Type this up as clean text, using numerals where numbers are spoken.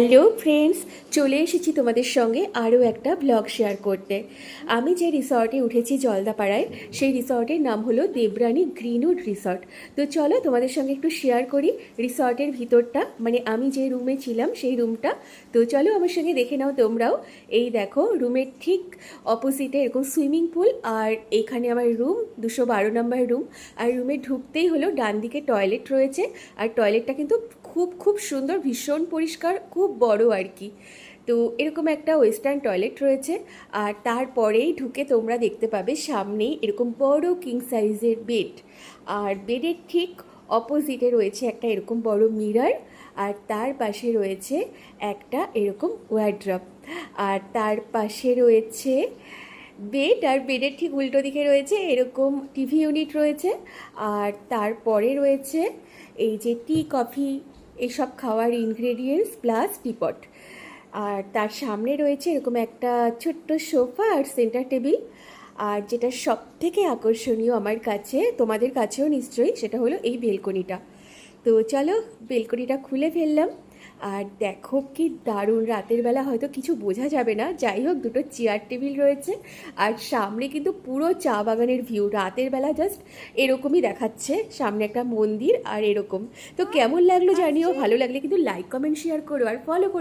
Hello friends, চলে এসেছি তোমাদের সঙ্গে আরও একটা ব্লগ শেয়ার করতে। আমি যে রিসর্টে উঠেছি জলদাপাড়ায়, সেই রিসর্টের নাম হলো দেবরানী গ্রিনউড রিসর্ট। তো চলো তোমাদের সঙ্গে একটু শেয়ার করি রিসর্টের ভিতরটা, মানে আমি যে রুমে ছিলাম সেই রুমটা। তো চলো আমার সঙ্গে দেখে নাও তোমরাও। এই দেখো, রুমের ঠিক অপোজিটে এরকম সুইমিং পুল, আর এখানে আমার রুম 212 নম্বর রুম। আর রুমে ঢুকতেই হলো ডান দিকে টয়লেট রয়েছে, আর টয়লেটটা কিন্তু খুব খুব সুন্দর, ভীষণ পরিষ্কার, খুব বড় আর কি। তো এরকম একটা ওয়েস্টার্ন টয়লেট রয়েছে। আর তারপরেই ঢুকে তোমরা দেখতে পাবে সামনেই এরকম বড় কিং সাইজের বেড। আর বেডের ঠিক অপোজিটে রয়েছে একটা এরকম বড় মিরর। আর তার পাশে রয়েছে একটা এরকম ওয়ার্ড্রপ। আর তার পাশে রয়েছে বেড, আর বেডের ঠিক উল্টো দিকে রয়েছে এরকম টিভি ইউনিট রয়েছে। আর তারপরে রয়েছে এই যে টি কফি এসব খাওয়ার ইনগ্রেডিয়েন্টস প্লাস টিপট। আর তার সামনে রয়েছে এরকম একটা ছোট্ট সোফা আর সেন্টার টেবিল। আর যেটা সব থেকে আকর্ষণীয় আমার কাছে, তোমাদের কাছেও নিশ্চয়ই, সেটা হলো এই বেলকনিটা। তো চলো বেলকনিটা খুলে ফেললাম। আর দেখো কি দারুণ, রাতের বেলা হয়তো কিছু বোঝা যাবে না, যাই হোক দুটো চেয়ার টেবিল রয়েছে। আর সামনে কিন্তু পুরো চা বাগানের ভিউ, রাতের বেলা জাস্ট এরকমই দেখাচ্ছে, সামনে একটা মন্দির আর এরকম। তো কেমন লাগলো জানিও, ভালো লাগলে কিন্তু লাইক কমেন্ট শেয়ার করো আর ফলো করো।